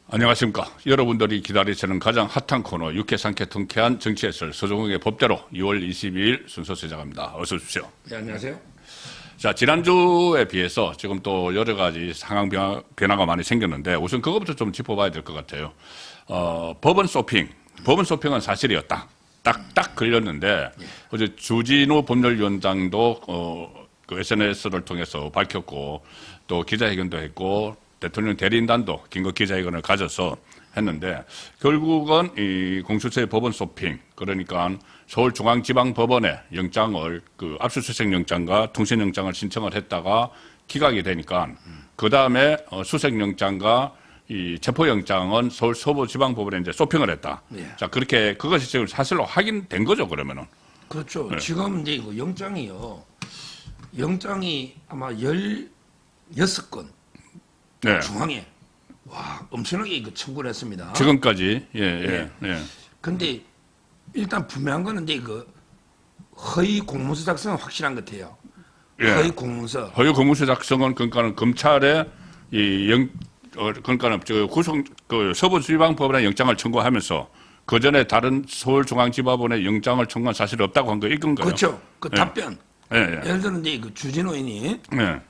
안녕하십니까. 여러분들이 기다리시는 가장 핫한 코너 육회 상쾌 통쾌한 정치의 썰 서정웅의 법대로 2월 22일 순서 시작합니다. 어서 오십시오. 네, 안녕하세요. 자, 지난주에 비해서 지금 또 여러 가지 상황 변화가 많이 생겼는데 우선 그것부터 좀 짚어봐야 될 것 같아요. 법원 쇼핑. 법원 쇼핑은 사실이었다. 딱 걸렸는데 어제 주진우 법률위원장도 그 SNS를 통해서 밝혔고 또 기자회견도 했고 대통령 대리인단도 긴급 기자회견을 가져서 했는데 결국은 이 공수처의 법원 쇼핑 그러니까 서울중앙지방법원에 영장을 그 압수수색 영장과 통신영장을 신청을 했다가 기각이 되니까 그 다음에 수색영장과 이 체포영장은 서울 서부지방법원에 이제 쇼핑을 했다. 네. 자 그렇게 그것이 지금 사실로 확인된 거죠 그러면은. 그렇죠. 네. 지금 이제 그 영장이 아마 16건 네. 중앙에 와 엄청나게 그 청구를 했습니다. 지금까지 네. 근데 일단 분명한 거는 이제 그 허위 공문서 작성은 확실한 것 같아요. 예. 허위 공문서. 허위 공문서 작성은 그러니까는 검찰에 그러니까는 그 서부지방법원에 영장을 청구하면서 그 전에 다른 서울중앙지법원에 영장을 청구한 사실이 없다고 한 거 읽은 거예요. 그렇죠. 그 예. 답변. 예. 예를 들어 이제 그 주진우인이 예.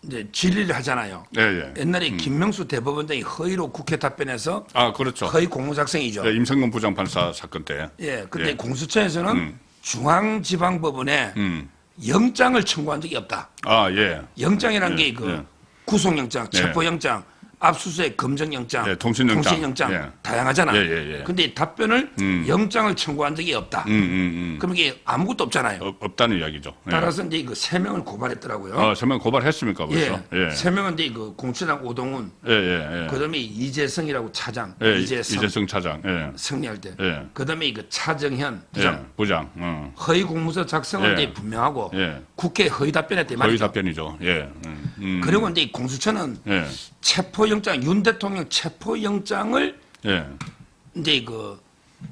이제 질의를 하잖아요. 예. 옛날에 김명수 대법원장이 허위로 국회 답변해서 아 그렇죠. 허위 공문 작성이죠. 예, 임성근 부장판사 사건 때. 예, 근데 예. 공수처에서는 중앙지방법원에 영장을 청구한 적이 없다. 아 예. 영장이란 예, 게 그 예. 구속영장, 체포영장, 압수수색, 검정영장, 예, 통신영장. 예. 다양하잖아요. 예. 근데 답변을 영장을 청구한 적이 없다. 그럼 이게 아무것도 없잖아요. 없다는 이야기죠. 예. 따라서 이제 그 3명을 고발했더라고요. 서명 고발했습니까 벌써? 예. 3명은 이제 그 공수처장 오동훈, 예. 그다음에 이재성이라고 차장, 예. 이재성 이재성 차장. 예. 승리할 때, 예. 그다음에 그 차정현 부장. 예. 부장. 허위 공문서 작성은 예. 이제 분명하고 예. 국회 허위 답변했대 허위 말이죠. 답변이죠. 예. 그리고 이제 공수처는 예. 체포영장, 윤 대통령 체포영장을 예. 이제 그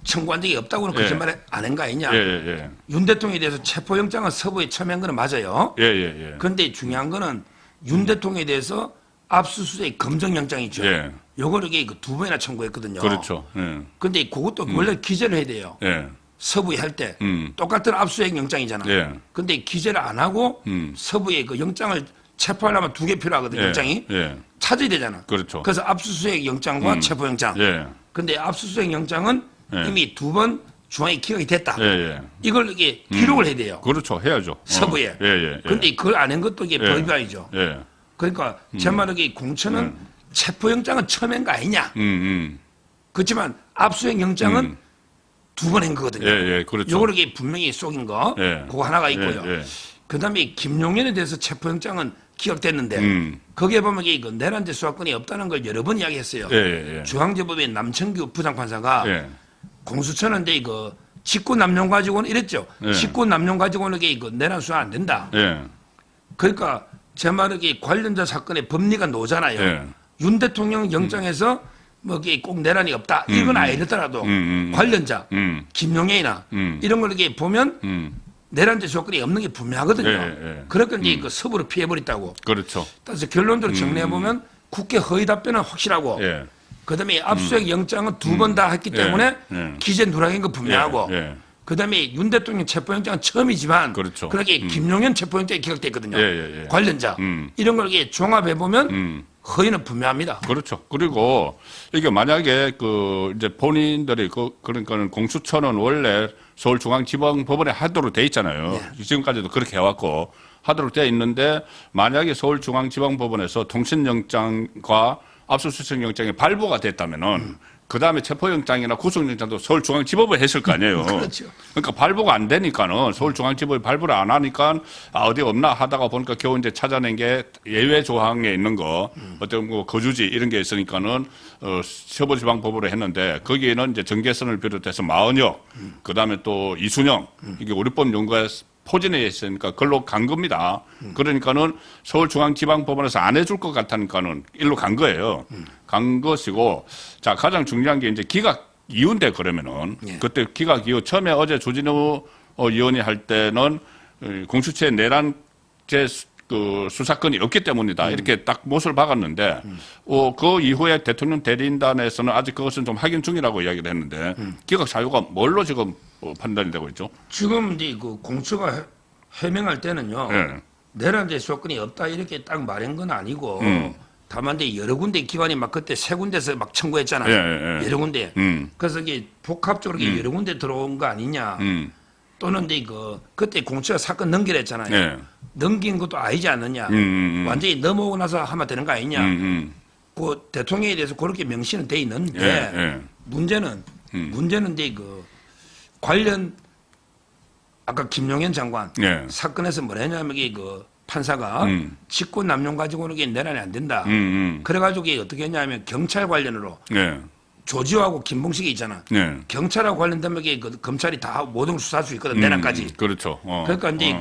청구한 적이 없다고는 예. 거짓말 안 한 거 아니냐. 예. 윤 대통령에 대해서 체포영장은 서부에 처리한 거는 맞아요. 예. 그런데 중요한 거는 윤 대통령에 대해서 압수수색 검정영장이죠. 예. 요거를 이게 그 2번이나 청구했거든요. 그렇죠. 예. 근데 그것도 원래 기재를 해야 돼요. 예. 서부에 할 때 똑같은 압수수색 영장이잖아. 예. 근데 기재를 안 하고 서부에 그 영장을 체포하려면 2개 필요하거든요. 예. 영장이 예. 찾아야 되잖아. 그렇죠. 그래서 압수수색 영장과 체포영장. 예. 근데 압수수색 영장은 예. 이미 2번 중앙에 기각이 됐다. 예. 이걸 이게 기록을 해야 돼요. 그렇죠. 해야죠. 서부에. 예. 근데 그걸 안 한 것도 이게 예. 법위반이죠. 예. 그러니까 제 말은 이 공처는 체포영장은 처음 한 거 아니냐. 그렇지만 압수수색 영장은 2번 한 거거든요. 예. 그렇죠. 요거를 이게 분명히 속인 거. 예. 그거 하나가 있고요. 예. 그다음에 김용현에 대해서 체포영장은 기각됐는데 거기에 보면 이게 그 내란죄 수사권이 없다는 걸 여러 번 이야기했어요. 예. 중앙지법의 남청규 부장판사가 예. 공수처는 이제 그 직권 남용 가지고는 이랬죠. 예. 직권 남용 가지고는 이게 그 내란 수사 안 된다. 예. 그러니까 제 말은 이 관련자 사건의 법리가 노잖아요. 예. 윤 대통령 영장에서 뭐 이게 꼭 내란이 없다. 이건 아니더라도 관련자 김용현이나 이런 걸 이렇게 보면 내란죄 조건이 없는 게 분명하거든요. 예. 그러니까 이제 그 서부를 피해버렸다고. 그렇죠. 따라서 결론적으로 정리해 보면 국회 허위 답변은 확실하고. 예. 그다음에 압수수색 영장은 2번 다 했기 때문에 기재 누락인 거 분명하고. 예. 그다음에 윤 대통령 체포영장은 처음이지만 그렇죠. 그렇게 김용현 체포영장이 기각됐거든요. 예. 관련자 이런 걸 이렇게 종합해 보면 허위는 분명합니다. 그렇죠. 그리고 이게 만약에 그 이제 본인들이 그러니까는 공수처는 원래 서울중앙지방법원에 하도록 돼 있잖아요. 지금까지도 그렇게 해왔고 하도록 돼 있는데 만약에 서울중앙지방법원에서 통신영장과 압수수색영장이 발부가 됐다면은 그 다음에 체포영장이나 구속영장도 서울중앙지법에 했을 거 아니에요. 그렇죠. 그러니까 발부가 안 되니까는 서울중앙지법이 발부를 안 하니까 어디 없나 하다가 보니까 겨우 이제 찾아낸 게 예외 조항에 있는 거 어떤 뭐 거주지 이런 게 있으니까는 서부지방법으로 했는데 거기에는 이제 정계선을 비롯해서 마은혁 그 다음에 또 이순영 이게 우리법 연구에 포진해 있으니까 그걸로 간 겁니다. 그러니까는 서울중앙지방법원에서 안 해줄 것 같으니까는 일로 간 거예요. 간 것이고, 자, 가장 중요한 게 이제 기각 이유인데 그러면은 그때 기각 이유 처음에 어제 조진우 의원이 할 때는 공수처의 내란죄 그 수사권이 없기 때문이다. 이렇게 딱 못을 박았는데, 그 이후에 대통령 대리인단에서는 아직 그것은 좀 확인 중이라고 이야기를 했는데, 기각 사유가 뭘로 지금 판단이 되고 있죠? 지금 이제 그 공처가 해명할 때는요. 예. 내란죄 조건이 없다 이렇게 딱 말한 건 아니고 다만 이제 여러 군데 기관이 막 그때 세 군데서 막 청구했잖아요. 예. 여러 군데. 그래서 이게 복합적으로 이게 여러 군데 들어온 거 아니냐. 또는 이제 그때 공처가 사건 넘기랬잖아요. 예. 넘긴 것도 아니지 않느냐. 완전히 넘어오고 나서 하면 되는 거 아니냐. 그 대통령에 대해서 그렇게 명시는 돼 있는데 예. 문제는 이제 관련 아까 김용현 장관 예. 사건에서 뭐라 했냐면 이게 판사가 직권 남용 가지고는 이게 내란이 안 된다. 그래가지고 이게 어떻게 했냐면 경찰 관련으로 예. 조지호하고 김봉식이 있잖아. 예. 경찰하고 관련되면 이게 검찰이 다 모든 걸 수사할 수 있거든. 내란까지. 그렇죠. 그러니까 이제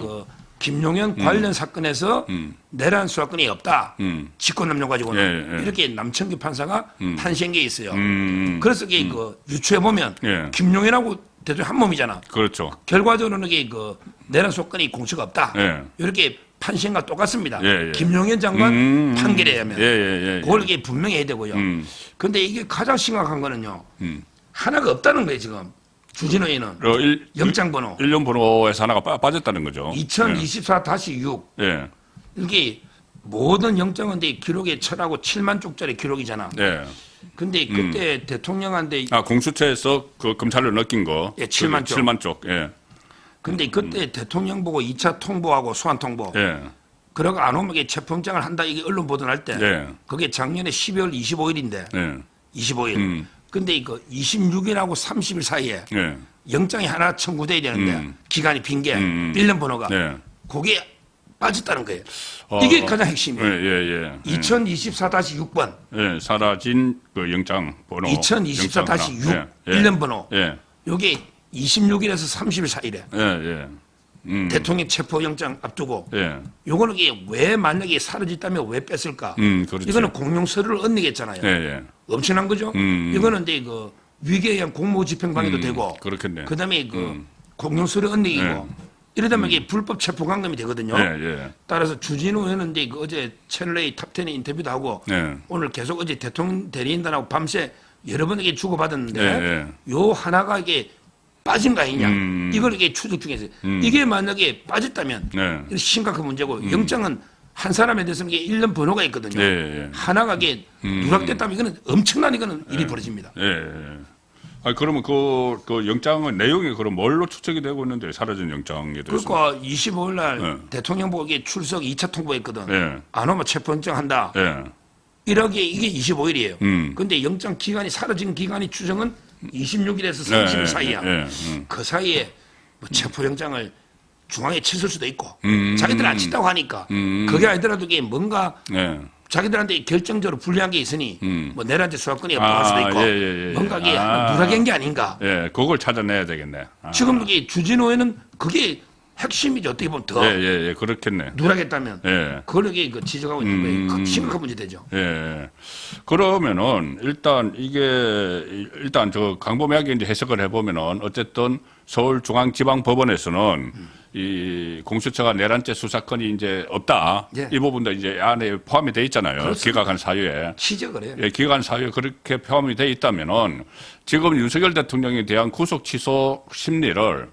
김용현 관련 사건에서 내란 수사권이 없다. 직권 남용 가지고는 예. 이렇게 남청기 판사가 판시한 게 있어요. 그래서 이게 유추해 보면 예. 김용현하고 대통령 한 몸이잖아. 그렇죠. 결과적으로는 이게 내란 수사권이 공처가 없다. 예. 이렇게 판시한과 똑같습니다. 예. 김용현 장관 판결에 의하면 예. 그걸 이게 분명히 해야 되고요. 근데 이게 가장 심각한 거는요. 하나가 없다는 거예요 지금. 주진우에는 영장 번호 1년 번호에서 하나가 빠졌다는 거죠. 2024-6 예. 이게 모든 영장은 이제 기록에 철하고 7만 쪽짜리 기록이잖아. 예. 근데 그때 대통령한테 공수처에서 그 검찰로 넣긴 거. 예, 7만 쪽. 7만 쪽. 예. 근데 그때 대통령 보고 2차 통보하고 소환 통보. 예. 그러고 안 오면 이게 체포영장을 한다 이게 언론 보도할 때. 예. 그게 작년에 12월 25일인데. 예. 25일. 근데 이거 26일하고 30일 사이에 예. 영장이 하나 청구돼야 되는데 기간이 빈 게 1년 번호가 예. 그게 빠졌다는 거예요. 이게 가장 핵심이에요. 예. 2024-6번. 예. 사라진 그 영장 번호. 2024-6 예. 1년 번호. 예. 요게 26일에서 30일 사이래. 예. 대통령 체포영장 앞두고. 예. 요거는 이게 왜 만약에 사라졌다면 왜 뺐을까? 그렇죠. 이거는 공룡서류를 얹는 예. 엄청난 거죠. 이거는 이제 위계에 의한 공무집행방해도 되고. 그렇겠네. 그다음에 공룡서류 얹기고. 이러다면 이게 불법 체포감금이 되거든요. 예. 따라서 주진우 의원은 이제 어제 채널A 탑10에 인터뷰도 하고 오늘 계속 어제 대통령 대리인단하고 밤새 여러 번 이게 주고받았는데 요 하나가 이게 빠진 거 아니냐. 이걸 이게 추적 중에서 이게 만약에 빠졌다면 이건 심각한 문제고 영장은 한 사람에 대해서는 이게 1년 번호가 있거든요. 하나가 이게 누락됐다면 이거는 엄청난 일이 벌어집니다. 그러면 그 영장은 내용이 그럼 뭘로 추측이 되고 있는데 사라진 영장에 대해서? 그러니까 25일 날 대통령 보고 이게 출석 2차 통보했거든. 안 오면 체포영장 한다. 이렇게 이게 25일이에요. 근데 영장 기간이 사라진 기간이 추정은 26일에서 30일 사이야. 그 사이에 뭐 체포영장을 중앙에 쳤을 수도 있고 자기들 안 친다고 하니까 그게 아니더라도 이게 뭔가 자기들한테 결정적으로 불리한 게 있으니 뭐 내란죄 수사권이 없다고 할 수도 있고 뭔가 이게 누락한 게 아닌가. 그걸 찾아내야 되겠네. 지금 이게 주진호에는 그게 핵심이죠. 어떻게 보면 더 그렇겠네. 누락했다면 그걸 이게 지적하고 있는 거예요. 심각한 문제 되죠. 그러면은 일단 저 강범위하게 이제 해석을 해보면은 어쨌든 서울중앙지방법원에서는 이 공수처가 내란죄 수사권이 이제 없다. 이 부분도 이제 안에 포함이 돼 있잖아요. 그렇습니다. 기각한 사유에. 취재를 해요. 기각한 사유에 그렇게 포함이 돼 있다면은 지금 윤석열 대통령에 대한 구속 취소 심리를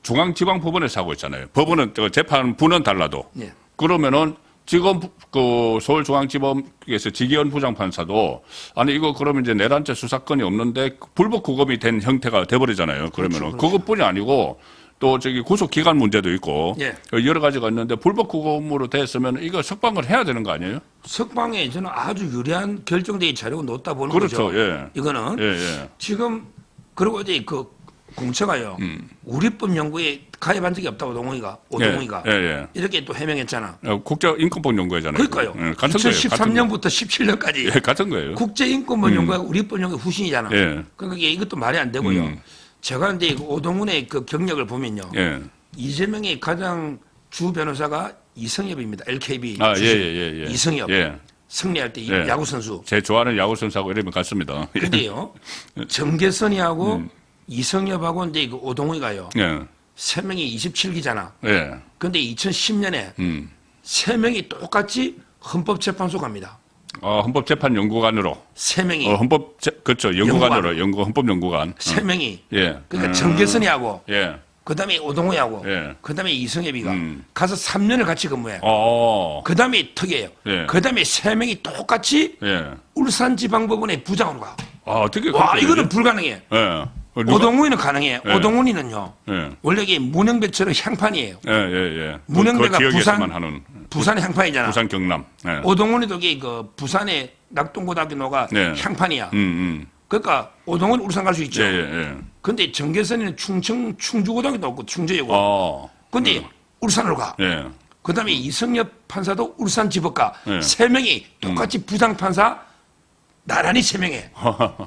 중앙지방법원에서 하고 있잖아요. 법원은 재판부는 달라도. 그러면은 지금 그 서울중앙지법에서 지기현 부장판사도 아니 이거 그러면 이제 내란죄 수사권이 없는데 불법 구금이 된 형태가 돼버리잖아요. 그러면은 그것뿐이 아니고 또 구속 기간 문제도 있고 여러 가지가 있는데 불법 구금으로 됐으면 이거 석방을 해야 되는 거 아니에요? 석방에 저는 아주 유리한 결정되기 자료가 놓다 보는 그렇죠. 거죠. 이거는 지금 그리고 이제 공처가요. 우리법 연구에 가입한 적이 없다고 오동훈이가 이렇게 또 해명했잖아. 국제인권법 연구회잖아요. 그러니까요. 같은 거예요. 2013년부터 17년까지 같은 거예요. 국제인권법 연구가 우리법 연구 후신이잖아. 그러니까 이것도 말이 안 되고요. 제가 이제 오동훈의 그 경력을 보면요. 이재명의 가장 주 변호사가 이성엽입니다. LKB 출신. 이성엽. 승리할 때 야구 선수. 제 좋아하는 야구 선수하고 이름이 같습니다. 근데요. 정계선이하고 이성엽하고 이제 오동훈이가요. 세 명이 27기잖아. 근데 2010년에 3명이 똑같이 헌법재판소 갑니다. 헌법재판연구관으로. 3명이. 그렇죠. 연구관으로. 헌법연구관. 3명이. 예. 그러니까 정계선이하고. 예. 그 다음에 오동호하고. 예. 그 다음에 이성엽이가. 가서 3년을 같이 근무해요. 그 다음에 특이해요. 예. 그 다음에 3명이 똑같이. 예. 울산지방법원의 부장으로 가. 어떻게 와, 이거는 불가능해. 예. 오동훈이는 가능해. 예. 오동훈이는요. 예. 원래 이게 문영배처럼 향판이에요. 예. 문영배가 지역에서만 하는. 부산의 향판이잖아. 부산 경남. 예. 오동훈이도 이게 그 부산의 낙동고등학교가 네. 향판이야. 그러니까 오동훈 울산 갈 수 있죠. 예. 근데 정계선이는 충주고등학교도 없고 충주이고. 근데 울산으로 가. 예. 그다음에 이성엽 판사도 울산지법 가. 예. 3명이 똑같이 부장판사 나란히 3명에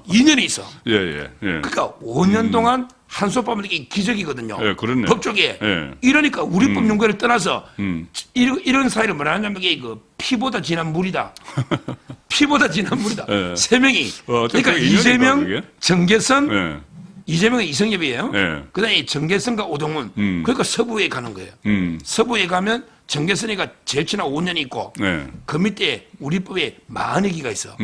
2년이 있어. 예. 그러니까 5년 동안 한솥밥은 이게 기적이거든요. 예, 그렇네. 법조계. 예. 이러니까 우리 법 연구를 떠나서 이런 사회를 뭐라 하냐면 이게 그 피보다 진한 물이다. 피보다 진한 물이다. 예. 3명이. 그러니까 그게 이재명, 인연인가, 그게? 정계선, 예. 이재명은 이성엽이에요. 예. 그다음에 정계선과 오동훈. 그러니까 서부에 가는 거예요. 서부에 가면 정계선이가 제일 친한 5년이 있고 네. 그 밑에 우리 법에 마은혁이가 있어.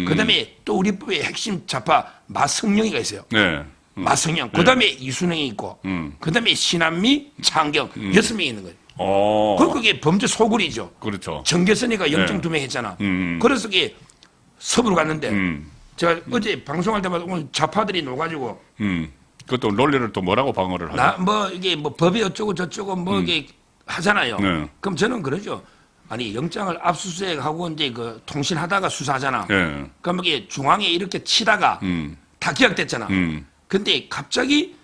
그다음에 또 우리 법의 핵심 좌파 마성영이가 있어요. 네. 마성영. 그다음에 이순영이 있고 그다음에 신한미, 창경 6명이 있는 거예요. 그게 범죄 소굴이죠. 그렇죠. 정계선이가 0.2명 했잖아. 그래서 그게 서부로 갔는데 제가 어제 방송할 때마다 오늘 좌파들이 놓가지고 그것도 논리를 또 뭐라고 방어를 하나? 뭐 이게 뭐 법이 어쩌고 저쩌고 뭐 이게 하잖아요. 네. 그럼 저는 그러죠. 아니 영장을 압수수색하고 이제 그 통신하다가 수사하잖아. 네. 그럼 이게 중앙에 이렇게 치다가 다 기각됐잖아. 근데 갑자기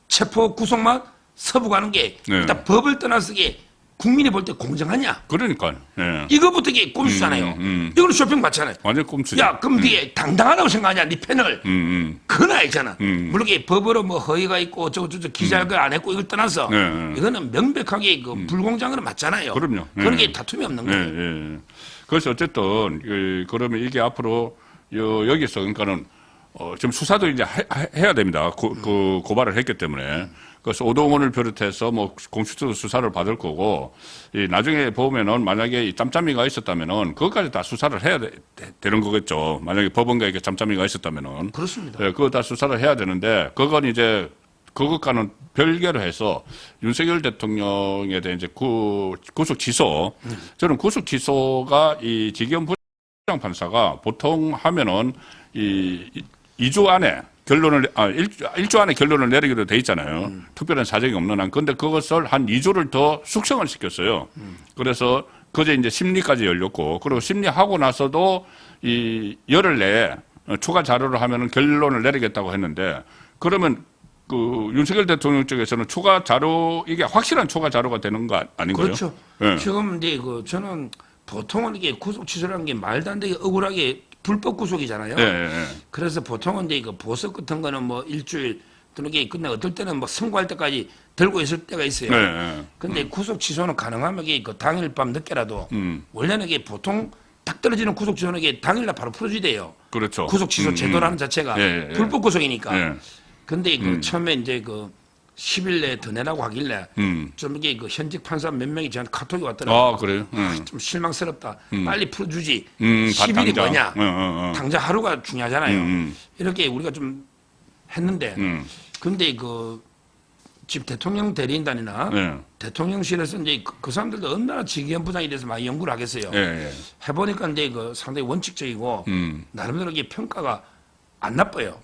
체포 구속만 서부 가는 게 네. 일단 법을 떠나서 이게 국민이 볼 때 공정하냐? 그러니까. 예. 이거부터 이게 꼼수잖아요. 이거는 쇼핑 맞잖아요. 완전 꼼수죠. 야, 그럼 네게 당당하다고 생각하냐? 네 패널. 그건 아니잖아. 물론 이게 법으로 뭐 허위가 있고 어쩌고저쩌고 기자가 안 했고 이걸 떠나서 이거는 명백하게 그 불공정으로 맞잖아요. 그럼요. 그런 게 다툼이 없는 거예요. 예. 그래서 어쨌든 그러면 이게 앞으로 여기서 그러니까는 지금 수사도 이제 해야 됩니다. 그 고발을 했기 때문에. 그래서 오동훈을 비롯해서 뭐 공수처 수사를 받을 거고 나중에 보면은 만약에 이 짬짬이가 있었다면은 그것까지 다 수사를 해야 되는 거겠죠. 만약에 법원가에 짬짬이가 있었다면은. 그렇습니다. 예, 그거 다 수사를 해야 되는데 그건 이제 그것과는 별개로 해서 윤석열 대통령에 대한 이제 구속 취소. 저는 구속 취소가 이 지기현 부장판사가 보통 하면은 이 2주 안에 결론을 1주 안에 결론을 내리기로 돼 있잖아요. 특별한 사정이 없는 한. 근데 그것을 한 2주를 더 숙성을 시켰어요. 그래서 그제 이제 심리까지 열렸고 그리고 심리하고 나서도 이 열흘 내에 추가 자료를 하면은 결론을 내리겠다고 했는데 그러면 그 윤석열 대통령 쪽에서는 추가 자료 이게 확실한 추가 자료가 되는 거 아닌가요? 그렇죠. 예. 지금 이제 저는 보통은 이게 구속 취소라는 게 말도 안 되게 억울하게 불법 구속이잖아요. 예. 그래서 보통은 이제 그 보석 같은 거는 뭐 일주일 또는 이게 끝나 어떨 때는 뭐 선고할 때까지 들고 있을 때가 있어요. 근데 구속 취소는 가능하면 이게 그 당일 밤 늦게라도 원래는 이게 보통 딱 떨어지는 구속 취소는 이게 당일날 바로 풀어줘야 돼요. 그렇죠. 구속 취소 제도라는 자체가 불법 구속이니까. 근데 그 처음에 이제 그 10일 내에 더 내라고 하길래 좀 이게 그 현직 판사 몇 명이 저한테 카톡이 왔더라고요. 아, 그래요? 좀 실망스럽다. 빨리 풀어주지. 다 10일이 당장. 뭐냐. 당장 하루가 중요하잖아요. 이렇게 우리가 좀 했는데 근데 그 지금 대통령 대리인단이나 대통령실에서 이제 그 사람들도 얼마나 지기현 부장에 대해서 많이 연구를 하겠어요. 해보니까 이제 그 상당히 원칙적이고 나름대로 이게 평가가 안 나빠요.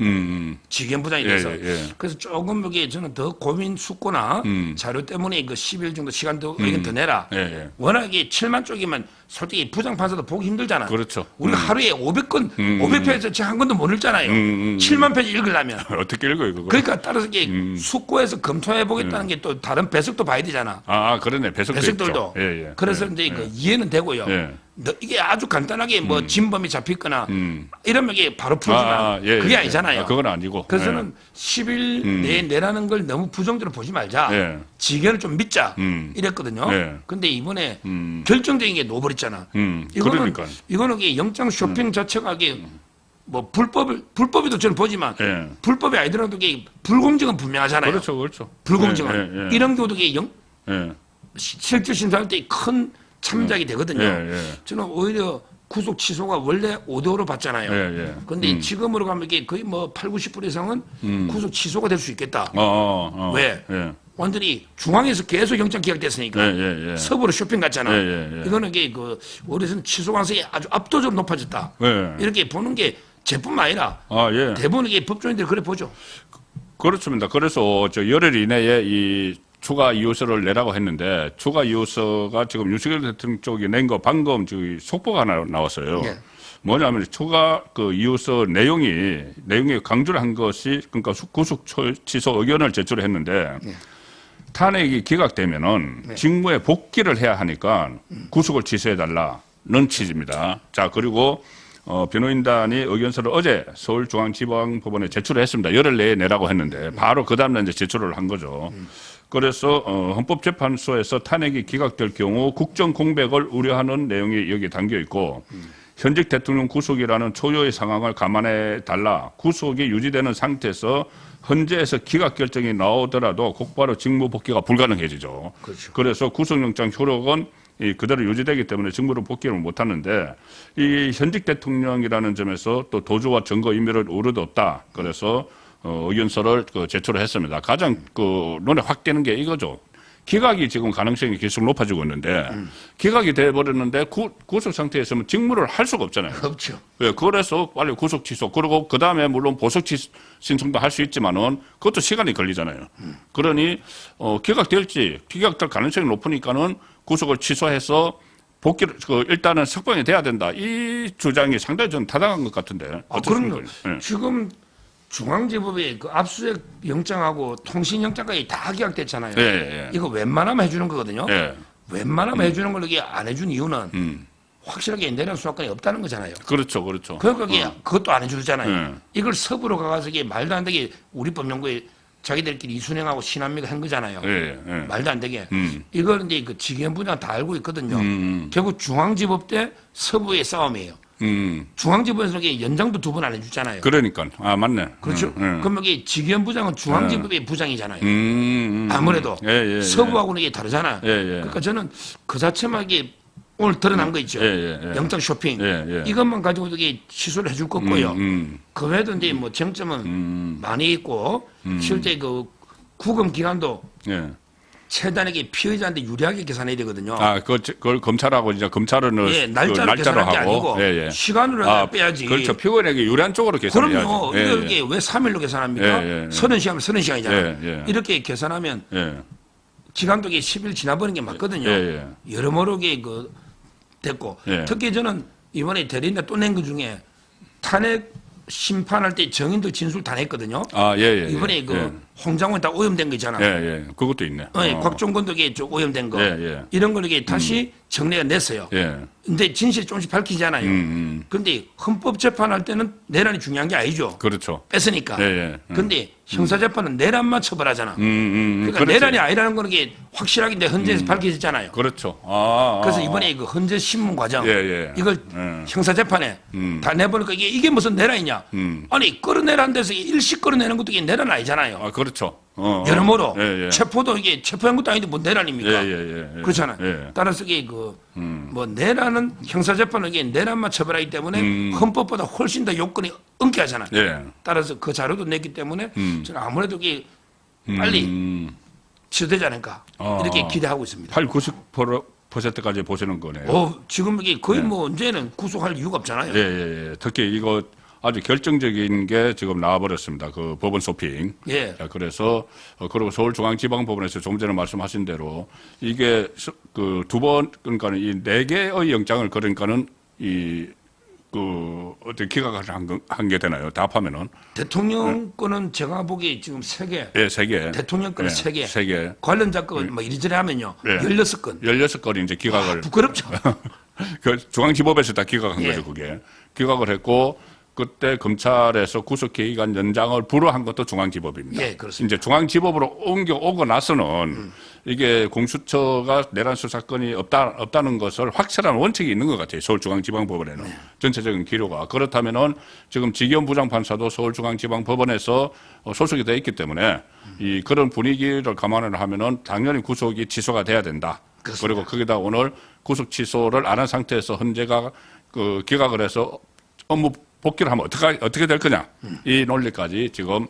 지기현 부장에 대해서. 그래서 조금 여기 저는 더 고민 숙고나 자료 때문에 그 10일 정도 시간 더 의견 더 내라. 워낙에 7만 쪽이면 솔직히 부장 판사도 보기 힘들잖아. 그렇죠. 우리가 하루에 500건, 500페이지 한 건도 못 읽잖아요. 7만 페이지 읽으려면. 어떻게 읽어요, 그거? 그러니까 따라서 이게 숙고해서 검토해 보겠다는 게 또 다른 배석도 봐야 되잖아. 그러네. 배석들도. 있죠. 그래서 이제 그 이해는 되고요. 이게 아주 간단하게 뭐 진범이 잡혔거나 이러면 이게 바로 풀어주나. 그게 아니잖아요. 그건 아니고. 그래서 저는 10일 내에 내라는 걸 너무 부정적으로 보지 말자. 지견을 좀 믿자. 이랬거든요. 근데 이번에 결정적인 게 놓아버렸잖아. 이거는 이게 영장 쇼핑 자체가 이게 뭐 불법이도 저는 보지만 불법이 아니더라도 이게 불공정은 분명하잖아요. 그렇죠. 불공정은. 이런 경우도 이게 실질 심사할 때 큰 참작이 되거든요. 저는 오히려 구속 취소가 원래 5대5로 받잖아요. 그런데 지금으로 가면 이게 거의 뭐 8, 90% 이상은 구속 취소가 될 수 있겠다. 왜? 완전히 중앙에서 계속 영장 기각됐으니까 서부로 쇼핑 갔잖아. 이거는 이게 그 우리는 취소 가능성이 아주 압도적으로 높아졌다. 이렇게 보는 게 제뿐만 아니라 대부분 이게 법조인들이 그래 보죠. 그렇습니다. 그래서 저 열흘 이내에 이 추가 이유서를 내라고 했는데 추가 이유서가 지금 윤석열 대통령 쪽이 낸 거 방금 저기 속보가 하나 나왔어요. 뭐냐면 추가 그 이유서 내용이 강조를 한 것이 그러니까 구속 취소 의견을 제출했는데 탄핵이 기각되면은 직무에 복귀를 해야 하니까 구속을 취소해달라는 취지입니다. 자, 그리고 변호인단이 의견서를 어제 서울중앙지방법원에 제출을 했습니다. 열흘 내에 내라고 했는데 바로 그 다음날 이제 제출을 한 거죠. 그래서 헌법재판소에서 탄핵이 기각될 경우 국정 공백을 우려하는 내용이 여기 담겨 있고 현직 대통령 구속이라는 초유의 상황을 감안해 달라 구속이 유지되는 상태에서 헌재에서 기각 결정이 나오더라도 곧바로 직무 복귀가 불가능해지죠. 그렇죠. 그래서 구속영장 효력은 그대로 유지되기 때문에 직무를 복귀를 못하는데 이 현직 대통령이라는 점에서 또 도주와 증거 인멸을 우려도 없다. 그래서 의견서를 제출을 했습니다. 가장 눈에 확 띄는 게 이거죠. 기각이 지금 가능성이 계속 높아지고 있는데 기각이 돼버렸는데 구속 상태에 있으면 직무를 할 수가 없잖아요. 없죠. 예, 그래서 빨리 구속 취소 그리고 그 다음에 물론 보석 신청도 할 수 있지만은 그것도 시간이 걸리잖아요. 그러니 기각될 가능성이 높으니까는 구속을 취소해서 복귀를 일단은 석방이 돼야 된다. 이 주장이 상당히 좀 타당한 것 같은데. 그럼요. 지금 중앙지법이 그 압수수색 영장하고 통신영장까지 다 기각됐잖아요. 이거 웬만하면 해주는 거거든요. 웬만하면 해주는 걸 이게 안 해준 이유는 확실하게 내란 수사권이 없다는 거잖아요. 그렇죠. 그러니까 그것도 안 해주잖아요. 이걸 서부로 가서 이게 말도 안 되게 우리 법연구에 자기들끼리 이순행하고 신한미가 한 거잖아요. 말도 안 되게. 이걸 이제 그 지휘부장 다 알고 있거든요. 결국 중앙지법 때 서부의 싸움이에요. 중앙지법에서 연장도 2번 안 해주잖아요. 그러니까. 맞네. 그렇죠. 그럼 여기 직위원부장은 중앙지법의 부장이잖아요. 아무래도 서부하고는 이게 다르잖아요. 그러니까 저는 그 자체만 이게 오늘 드러난 거 있죠. 영장 쇼핑. 이것만 가지고도 이게 취소를 해줄 거고요. 그 외에도 이제 뭐 쟁점은 많이 있고 실제 그 구금 기간도 최단에게 피의자한테 유리하게 계산해야 되거든요. 그걸 검찰하고 이제 검찰은 날짜로 계산할 게 아니고 시간으로 빼야지. 그렇죠. 피고인에게 유리한 쪽으로 계산해야죠. 그럼요. 이게 왜 3일로 계산합니까? 30시간이면 30시간이잖아요. 이렇게 계산하면 기간도 10일 지나버린 게 맞거든요. 여러모로 됐고 특히 저는 이번에 대리인에 또 낸 것 중에 탄핵 심판할 때 정인들 진술 다 냈거든요. 이번에 홍장원 다 오염된 거 있잖아요. 그것도 있네. 곽종건도 좀 오염된 거. 이런 걸 이게 다시 정리가 냈어요. 근데 진실이 조금씩 밝히잖아요. 근데 헌법재판할 때는 내란이 중요한 게 아니죠. 그렇죠. 뺐으니까. 근데 형사재판은 내란만 처벌하잖아. 그러니까 내란이 아니라는 거는 게 확실하게 내 헌재에서 밝혀졌잖아요. 그렇죠. 그래서 이번에 그 헌재 신문 과정 이걸 형사재판에 다 내보니까 이게 무슨 내란이냐. 아니 끌어내라는 데서 일시 끌어내는 것도 이게 내란 아니잖아요. 그렇죠. 여러모로 체포도 이게 체포한 것도 아닌데 뭐 내란입니까? 그렇잖아요. 따라서 이게 뭐 내란은 형사재판은 이게 내란만 처벌하기 때문에 헌법보다 훨씬 더 요건이 엄격하잖아요. 따라서 그 자료도 냈기 때문에 저는 아무래도 이게 빨리 취소되지 않을까 이렇게 기대하고 있습니다. 90%까지 보시는 거네요. 지금 이게 거의 뭐 이제는 구속할 이유가 없잖아요. 특히 이거 아주 결정적인 게 지금 나와버렸습니다. 그 법원 쇼핑. 그래서 그리고 서울중앙지방법원에서 조금 전에 말씀하신 대로 이게 그 2번 그러니까 이 4개의 영장을 그러니까는 어떻게 기각을 한 게 되나요? 다 합하면은. 대통령 거는 제가 보기에 지금 3개. 3개. 대통령 거는 3개. 3개. 관련자 거 뭐 이리저리 하면요. 16건. 16건이 이제 기각을. 부끄럽죠. 그 중앙지법에서 다 기각한 거죠, 그게. 기각을 했고 그때 검찰에서 구속기간 연장을 불허한 것도 중앙지법입니다. 그렇습니다. 이제 중앙지법으로 옮겨오고 나서는 이게 공수처가 내란 수사권이 없다는 것을 확실한 원칙이 있는 것 같아요. 서울중앙지방법원에는. 전체적인 기류가. 그렇다면은 지금 지기현 부장판사도 서울중앙지방법원에서 소속이 되어 있기 때문에 그런 분위기를 감안을 하면은 당연히 구속이 취소가 돼야 된다. 그렇습니다. 그리고 거기다 오늘 구속 취소를 안 한 상태에서 헌재가 그 기각을 해서 업무 복귀를 하면 어떻게 될 거냐 이 논리까지 지금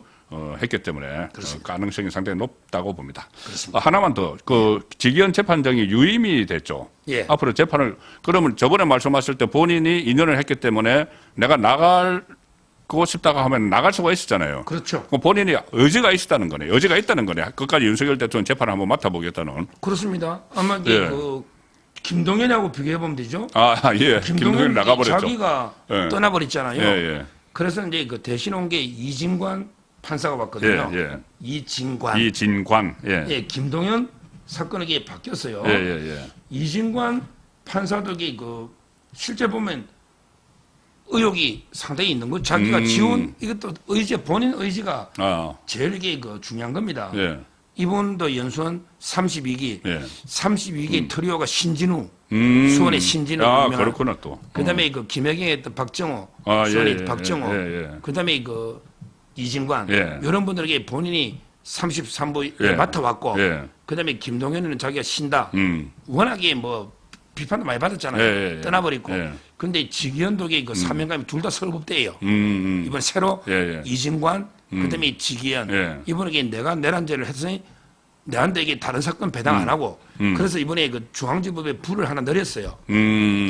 했기 때문에 가능성이 상당히 높다고 봅니다. 하나만 더 그 직위원 재판정이 유임이 됐죠. 예. 앞으로 재판을 그러면 저번에 말씀하실 때 본인이 2년을 했기 때문에 내가 나가고 싶다고 하면 나갈 수가 있었잖아요. 그렇죠. 그럼 본인이 의지가 있었다는 거네. 의지가 있다는 거네. 끝까지 윤석열 대통령 재판을 한번 맡아보겠다는. 그렇습니다. 아마 이제 예. 그 김동연하고 비교해 보면 되죠. 예. 김동연이 나가버렸죠. 자기가 예. 떠나버렸잖아요. 예. 그래서 이제 그 대신 온 게 이진관 판사가 왔거든요. 예. 이진관. 예. 예, 김동연 사건이 이게 바뀌었어요. 예. 이진관 판사도 이게 그 실제 보면 의혹이 상당히 있는 거. 자기가 지원 이것도 본인 의지가 제일 이게 그 중요한 겁니다. 예. 이분도 연수원 32기, 예. 32기 트리오가 신진우, 수원의 신진우 유명한. 그렇구나 또. 그다음에 그 김혜경에 했던 박정호, 예, 수원의 박정호. 예. 그다음에 그 이진관. 예. 이런 분들에게 본인이 33부 예. 맡아왔고, 예. 그다음에 김동연은 자기가 쉰다. 워낙에 뭐 비판도 많이 받았잖아요. 예. 떠나버리고. 예. 근데 직위원독의 그 사명감이 둘 다 서울법대예요. 음. 이번 새로 예. 이진관, 그다음에 직위원. 예. 이번에 내가 내란죄를 했으니 내한테 이게 다른 사건 배당 안 하고. 그래서 이번에 그 중앙지법에 불을 하나 내렸어요.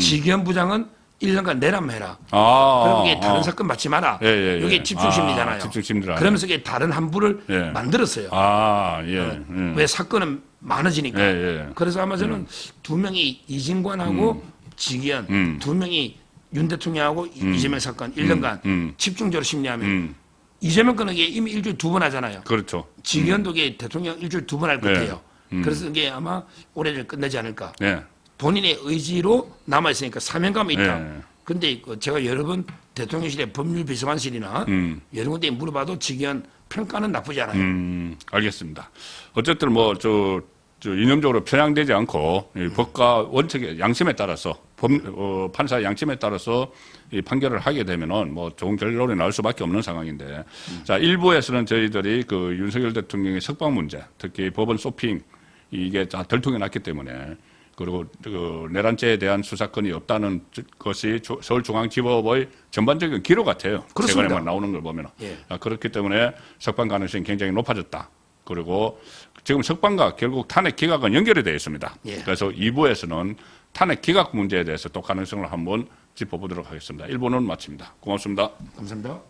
직위원 부장은 1년간 내란만 해라. 그럼 이게 다른 사건 받지 마라. 이게 집중심리잖아요. 집중심리라. 그러면서 이게 다른 한 부를 만들었어요. 왜 사건은 많아지니까. 그래서 아마 저는 두 명이 이진관하고 직위원, 두 명이 윤 대통령하고 이재명 사건 1년간 집중적으로 심리하면 이재명 건은 이게 이미 일주일 2번 하잖아요. 그렇죠. 직위원도 이게 대통령 일주일 2번 할 것 같아요. 그래서 이게 아마 올해를 끝내지 않을까. 본인의 의지로 남아있으니까 사명감이 있다. 근데 제가 여러 번 대통령실의 법률비서관실이나 여러 군데 물어봐도 직위원 평가는 나쁘지 않아요. 알겠습니다. 어쨌든 이념적으로 편향되지 않고 이 법과 원칙의 양심에 따라서 판사의 양심에 따라서 이 판결을 하게 되면은 뭐 좋은 결론이 나올 수밖에 없는 상황인데, 자, 일부에서는 저희들이 그 윤석열 대통령의 석방 문제, 특히 법원 쇼핑 이게 다 들통이 났기 때문에, 그리고 그 내란죄에 대한 수사권이 없다는 것이 서울중앙지법의 전반적인 기록 같아요. 그렇습니다. 최근에만 나오는 걸 보면. 예. 그렇기 때문에 석방 가능성이 굉장히 높아졌다. 그리고 지금 석방과 결국 탄핵 기각은 연결이 되어 있습니다. 예. 그래서 2부에서는 탄핵 기각 문제에 대해서 또 가능성을 한번 짚어보도록 하겠습니다. 1부는 마칩니다. 고맙습니다. 감사합니다.